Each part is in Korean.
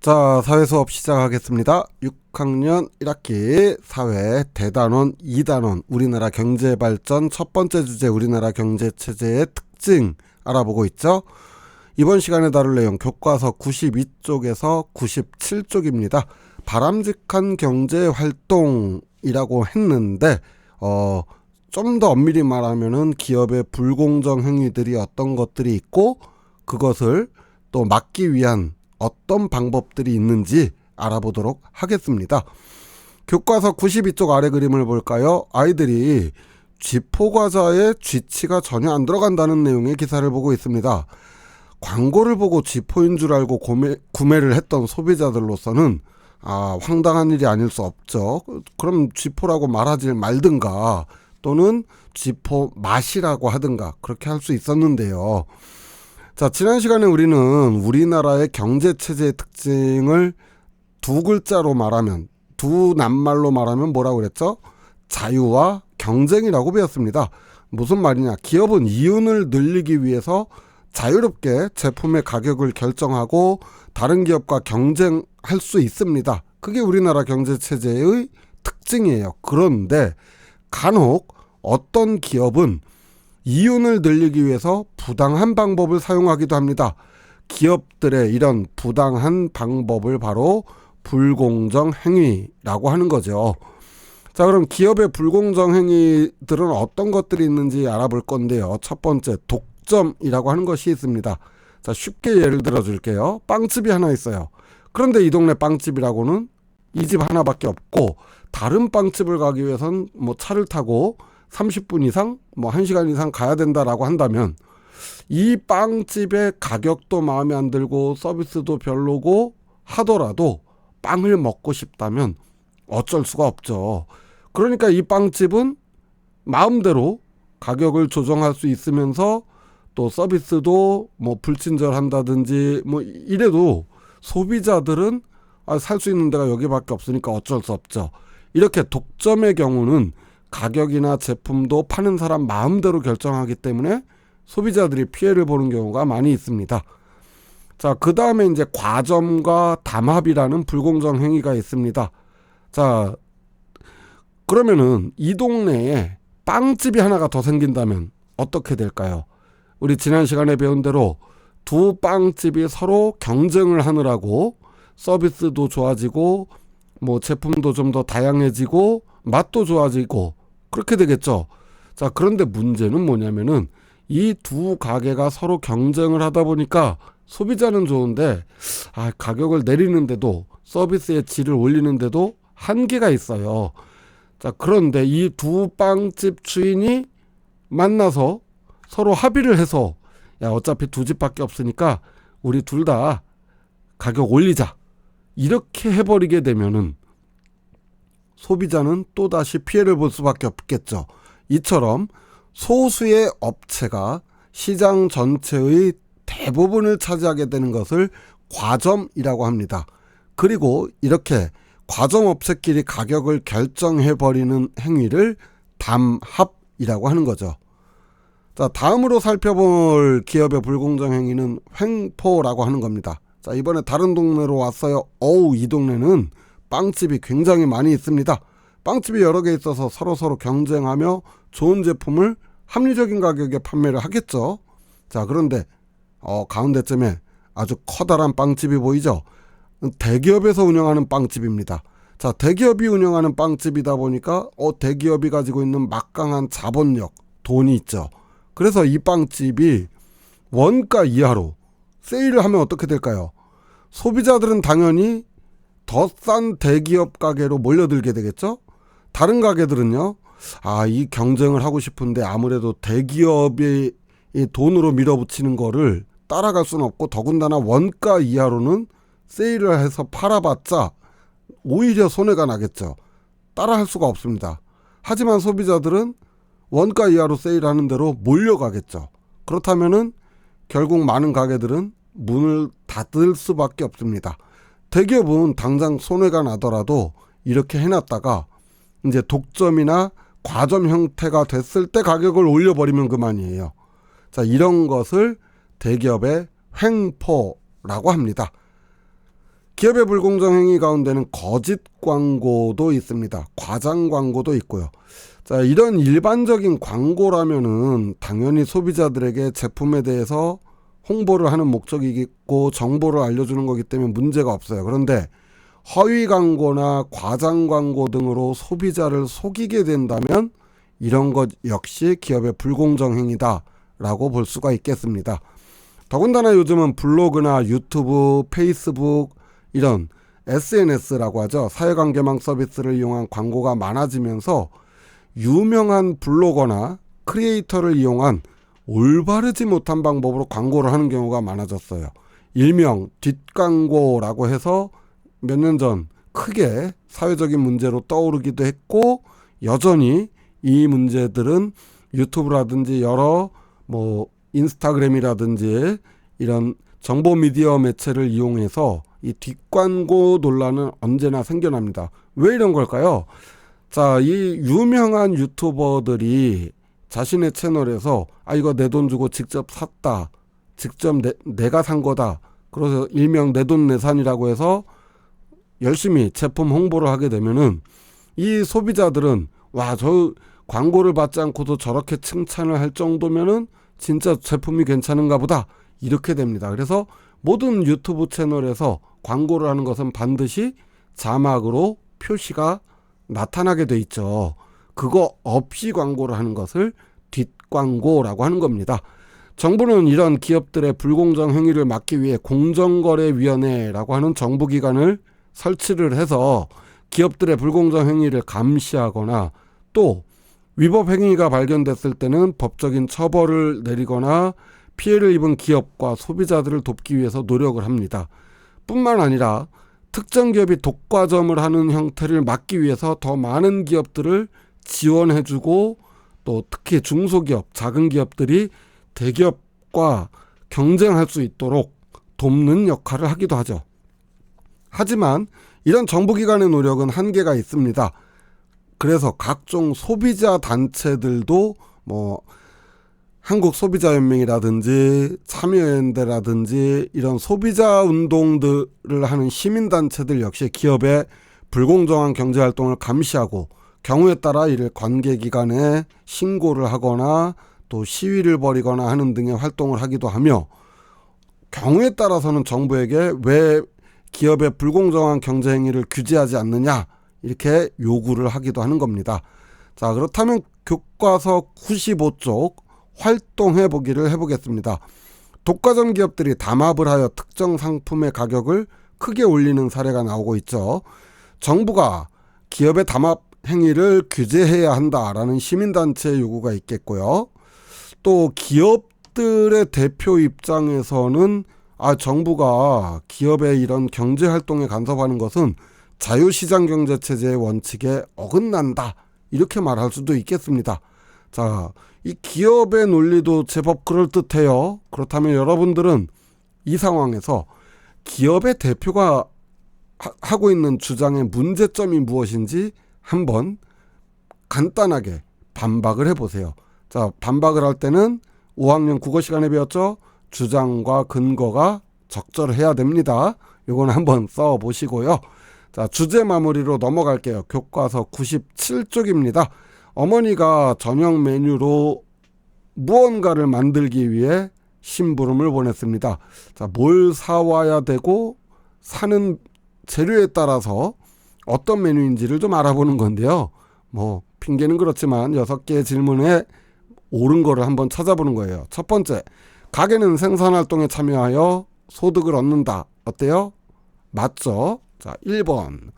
자, 사회 수업 시작하겠습니다. 6학년 1학기 사회 대단원 2단원 우리나라 경제발전 첫 번째 주제 우리나라 경제체제의 특징 알아보고 있죠. 이번 시간에 다룰 내용 교과서 92쪽에서 97쪽입니다. 바람직한 경제활동이라고 했는데 좀 더 엄밀히 말하면은 기업의 불공정 행위들이 어떤 것들이 있고 그것을 또 막기 위한 어떤 방법들이 있는지 알아보도록 하겠습니다. 교과서 92쪽 아래 그림을 볼까요? 아이들이 쥐포과자에 쥐치가 전혀 안 들어간다는 내용의 기사를 보고 있습니다. 광고를 보고 쥐포인 줄 알고 구매를 했던 소비자들로서는 황당한 일이 아닐 수 없죠. 그럼 쥐포라고 말하지 말든가 또는 쥐포 맛이라고 하든가 그렇게 할 수 있었는데요. 자, 지난 시간에 우리는 우리나라의 경제체제의 특징을 두 글자로 말하면, 두 낱말로 말하면 뭐라고 그랬죠? 자유와 경쟁이라고 배웠습니다. 무슨 말이냐? 기업은 이윤을 늘리기 위해서 자유롭게 제품의 가격을 결정하고 다른 기업과 경쟁할 수 있습니다. 그게 우리나라 경제체제의 특징이에요. 그런데 간혹 어떤 기업은 이윤을 늘리기 위해서 부당한 방법을 사용하기도 합니다. 기업들의 이런 부당한 방법을 바로 불공정 행위라고 하는 거죠. 자, 그럼 기업의 불공정 행위들은 어떤 것들이 있는지 알아볼 건데요. 첫 번째, 독점이라고 하는 것이 있습니다. 자, 쉽게 예를 들어 줄게요. 빵집이 하나 있어요. 그런데 이 동네 빵집이라고는 이 집 하나밖에 없고 다른 빵집을 가기 위해선 차를 타고 30분 이상, 1시간 이상 가야 된다라고 한다면 이 빵집의 가격도 마음에 안 들고 서비스도 별로고 하더라도 빵을 먹고 싶다면 어쩔 수가 없죠. 그러니까 이 빵집은 마음대로 가격을 조정할 수 있으면서 또 서비스도 불친절한다든지 이래도 소비자들은 살 수 있는 데가 여기밖에 없으니까 어쩔 수 없죠. 이렇게 독점의 경우는 가격이나 제품도 파는 사람 마음대로 결정하기 때문에 소비자들이 피해를 보는 경우가 많이 있습니다. 자, 그 다음에 이제 과점과 담합이라는 불공정 행위가 있습니다. 자, 그러면은 이 동네에 빵집이 하나가 더 생긴다면 어떻게 될까요? 우리 지난 시간에 배운 대로 두 빵집이 서로 경쟁을 하느라고 서비스도 좋아지고 제품도 좀 더 다양해지고 맛도 좋아지고 그렇게 되겠죠. 자, 그런데 문제는 뭐냐면은 이 두 가게가 서로 경쟁을 하다 보니까 소비자는 좋은데 가격을 내리는데도 서비스의 질을 올리는데도 한계가 있어요. 자, 그런데 이 두 빵집 주인이 만나서 서로 합의를 해서 어차피 두 집밖에 없으니까 우리 둘 다 가격 올리자 이렇게 해버리게 되면은 소비자는 또다시 피해를 볼 수밖에 없겠죠. 이처럼 소수의 업체가 시장 전체의 대부분을 차지하게 되는 것을 과점이라고 합니다. 그리고 이렇게 과점 업체끼리 가격을 결정해버리는 행위를 담합이라고 하는 거죠. 자, 다음으로 살펴볼 기업의 불공정 행위는 횡포라고 하는 겁니다. 자, 이번에 다른 동네로 왔어요. 이 동네는 빵집이 굉장히 많이 있습니다. 빵집이 여러 개 있어서 서로 경쟁하며 좋은 제품을 합리적인 가격에 판매를 하겠죠. 자, 그런데 가운데쯤에 아주 커다란 빵집이 보이죠. 대기업에서 운영하는 빵집입니다. 자, 대기업이 운영하는 빵집이다 보니까 대기업이 가지고 있는 막강한 자본력, 돈이 있죠. 그래서 이 빵집이 원가 이하로 세일을 하면 어떻게 될까요? 소비자들은 당연히 더 싼 대기업 가게로 몰려들게 되겠죠. 다른 가게들은요, 이 경쟁을 하고 싶은데 아무래도 대기업이 이 돈으로 밀어붙이는 거를 따라갈 수는 없고 더군다나 원가 이하로는 세일을 해서 팔아봤자 오히려 손해가 나겠죠. 따라할 수가 없습니다. 하지만 소비자들은 원가 이하로 세일하는 대로 몰려가겠죠. 그렇다면은 결국 많은 가게들은 문을 닫을 수밖에 없습니다. 대기업은 당장 손해가 나더라도 이렇게 해놨다가 이제 독점이나 과점 형태가 됐을 때 가격을 올려버리면 그만이에요. 자, 이런 것을 대기업의 횡포라고 합니다. 기업의 불공정 행위 가운데는 거짓 광고도 있습니다. 과장 광고도 있고요. 자, 이런 일반적인 광고라면은 당연히 소비자들에게 제품에 대해서 홍보를 하는 목적이고 정보를 알려주는 거기 때문에 문제가 없어요. 그런데 허위 광고나 과장 광고 등으로 소비자를 속이게 된다면 이런 것 역시 기업의 불공정 행위다라고 볼 수가 있겠습니다. 더군다나 요즘은 블로그나 유튜브, 페이스북 이런 SNS라고 하죠. 사회관계망 서비스를 이용한 광고가 많아지면서 유명한 블로거나 크리에이터를 이용한 올바르지 못한 방법으로 광고를 하는 경우가 많아졌어요. 일명 뒷광고라고 해서 몇 년 전 크게 사회적인 문제로 떠오르기도 했고, 여전히 이 문제들은 유튜브라든지 여러 인스타그램이라든지 이런 정보 미디어 매체를 이용해서 이 뒷광고 논란은 언제나 생겨납니다. 왜 이런 걸까요? 자, 이 유명한 유튜버들이 자신의 채널에서 이거 내 돈 주고 직접 샀다, 직접 내가 산 거다, 그래서 일명 내돈내산이라고 해서 열심히 제품 홍보를 하게 되면은 이 소비자들은 저 광고를 받지 않고도 저렇게 칭찬을 할 정도면은 진짜 제품이 괜찮은가 보다, 이렇게 됩니다. 그래서 모든 유튜브 채널에서 광고를 하는 것은 반드시 자막으로 표시가 나타나게 돼 있죠. 그거 없이 광고를 하는 것을 뒷광고라고 하는 겁니다. 정부는 이런 기업들의 불공정 행위를 막기 위해 공정거래위원회라고 하는 정부기관을 설치를 해서 기업들의 불공정 행위를 감시하거나 또 위법 행위가 발견됐을 때는 법적인 처벌을 내리거나 피해를 입은 기업과 소비자들을 돕기 위해서 노력을 합니다. 뿐만 아니라 특정 기업이 독과점을 하는 형태를 막기 위해서 더 많은 기업들을 지원해주고 또 특히 중소기업, 작은 기업들이 대기업과 경쟁할 수 있도록 돕는 역할을 하기도 하죠. 하지만 이런 정부기관의 노력은 한계가 있습니다. 그래서 각종 소비자 단체들도 한국소비자연맹이라든지 참여연대라든지 이런 소비자 운동들을 하는 시민단체들 역시 기업의 불공정한 경제활동을 감시하고 경우에 따라 이를 관계기관에 신고를 하거나 또 시위를 벌이거나 하는 등의 활동을 하기도 하며, 경우에 따라서는 정부에게 왜 기업의 불공정한 경제행위를 규제하지 않느냐 이렇게 요구를 하기도 하는 겁니다. 자, 그렇다면 교과서 95쪽 활동해보기를 해보겠습니다. 독과점 기업들이 담합을 하여 특정 상품의 가격을 크게 올리는 사례가 나오고 있죠. 정부가 기업의 담합 행위를 규제해야 한다라는 시민단체의 요구가 있겠고요. 또 기업들의 대표 입장에서는 정부가 기업의 이런 경제활동에 간섭하는 것은 자유시장 경제체제의 원칙에 어긋난다, 이렇게 말할 수도 있겠습니다. 자, 이 기업의 논리도 제법 그럴듯해요. 그렇다면 여러분들은 이 상황에서 기업의 대표가 하고 있는 주장의 문제점이 무엇인지 한번 간단하게 반박을 해보세요. 자, 반박을 할 때는 5학년 국어 시간에 배웠죠? 주장과 근거가 적절해야 됩니다. 요거는 한번 써보시고요. 자, 주제 마무리로 넘어갈게요. 교과서 97쪽입니다. 어머니가 저녁 메뉴로 무언가를 만들기 위해 심부름을 보냈습니다. 자, 뭘 사와야 되고 사는 재료에 따라서 어떤 메뉴인지를 좀 알아보는 건데요. 핑계는 그렇지만 6개의 질문에 옳은 거를 한번 찾아보는 거예요. 첫 번째, 가게는 생산활동에 참여하여 소득을 얻는다. 어때요? 맞죠? 자, 1번.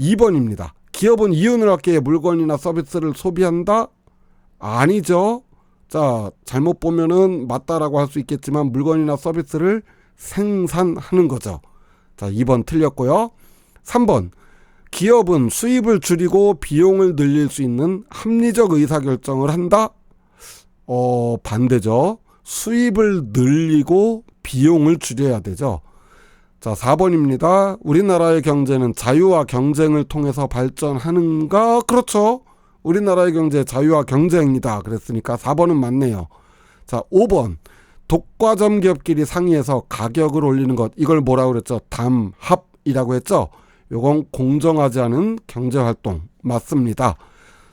2번입니다. 기업은 이윤을 얻기 위해 물건이나 서비스를 소비한다? 아니죠. 자, 잘못 보면은 맞다라고 할 수 있겠지만 물건이나 서비스를 생산하는 거죠. 자, 2번 틀렸고요. 3번. 기업은 수입을 줄이고 비용을 늘릴 수 있는 합리적 의사결정을 한다? 반대죠. 수입을 늘리고 비용을 줄여야 되죠. 자, 4번입니다. 우리나라의 경제는 자유와 경쟁을 통해서 발전하는가? 그렇죠. 우리나라의 경제 자유와 경쟁이다. 그랬으니까 4번은 맞네요. 자, 5번. 독과점 기업끼리 상의해서 가격을 올리는 것. 이걸 뭐라고 그랬죠? 담합. 이라고 했죠. 요건 공정하지 않은 경제활동 맞습니다.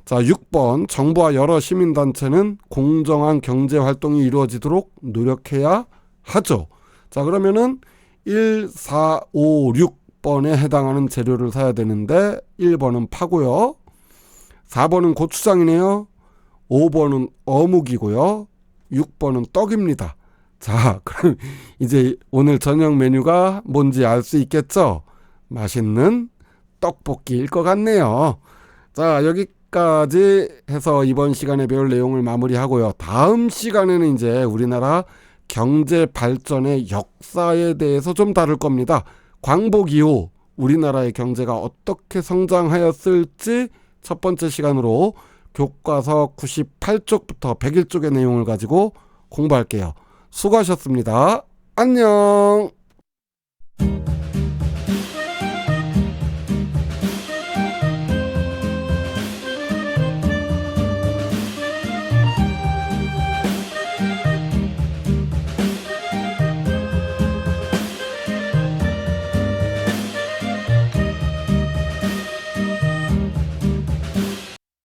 자, 6번 정부와 여러 시민단체는 공정한 경제활동이 이루어지도록 노력해야 하죠. 자, 그러면은 1, 4, 5, 6번에 해당하는 재료를 사야 되는데 1번은 파고요. 4번은 고추장이네요. 5번은 어묵이고요. 6번은 떡입니다. 자, 그럼 이제 오늘 저녁 메뉴가 뭔지 알 수 있겠죠? 맛있는 떡볶이일 것 같네요. 자, 여기까지 해서 이번 시간에 배울 내용을 마무리하고요. 다음 시간에는 이제 우리나라 경제 발전의 역사에 대해서 좀 다룰 겁니다. 광복 이후 우리나라의 경제가 어떻게 성장하였을지 첫 번째 시간으로 교과서 98쪽부터 101쪽의 내용을 가지고 공부할게요. 수고하셨습니다. 안녕.